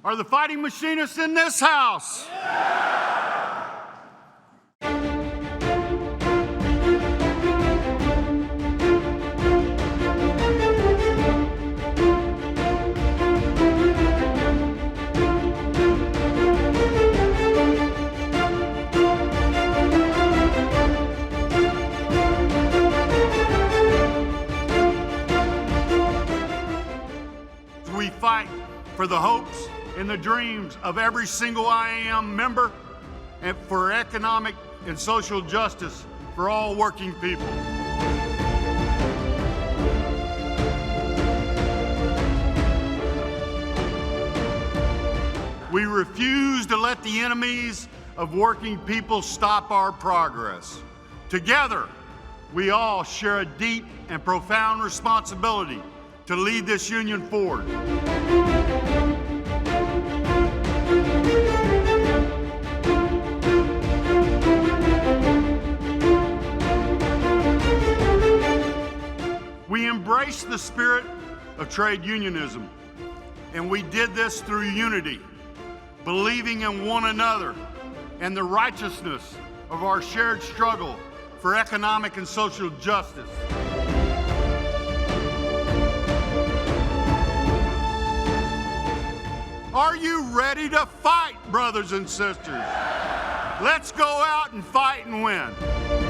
Are the Fighting Machinists in this house? We fight for the hopes and the dreams of every single IAM member and for economic and social justice for all working people. We refuse to let the enemies of working people stop our progress. Together, we all share a deep and profound responsibility to lead this union forward. We embrace the spirit of trade unionism, and we did this through unity, believing in one another and the righteousness of our shared struggle for economic and social justice. Are you ready to fight, brothers and sisters? Let's go out and fight and win.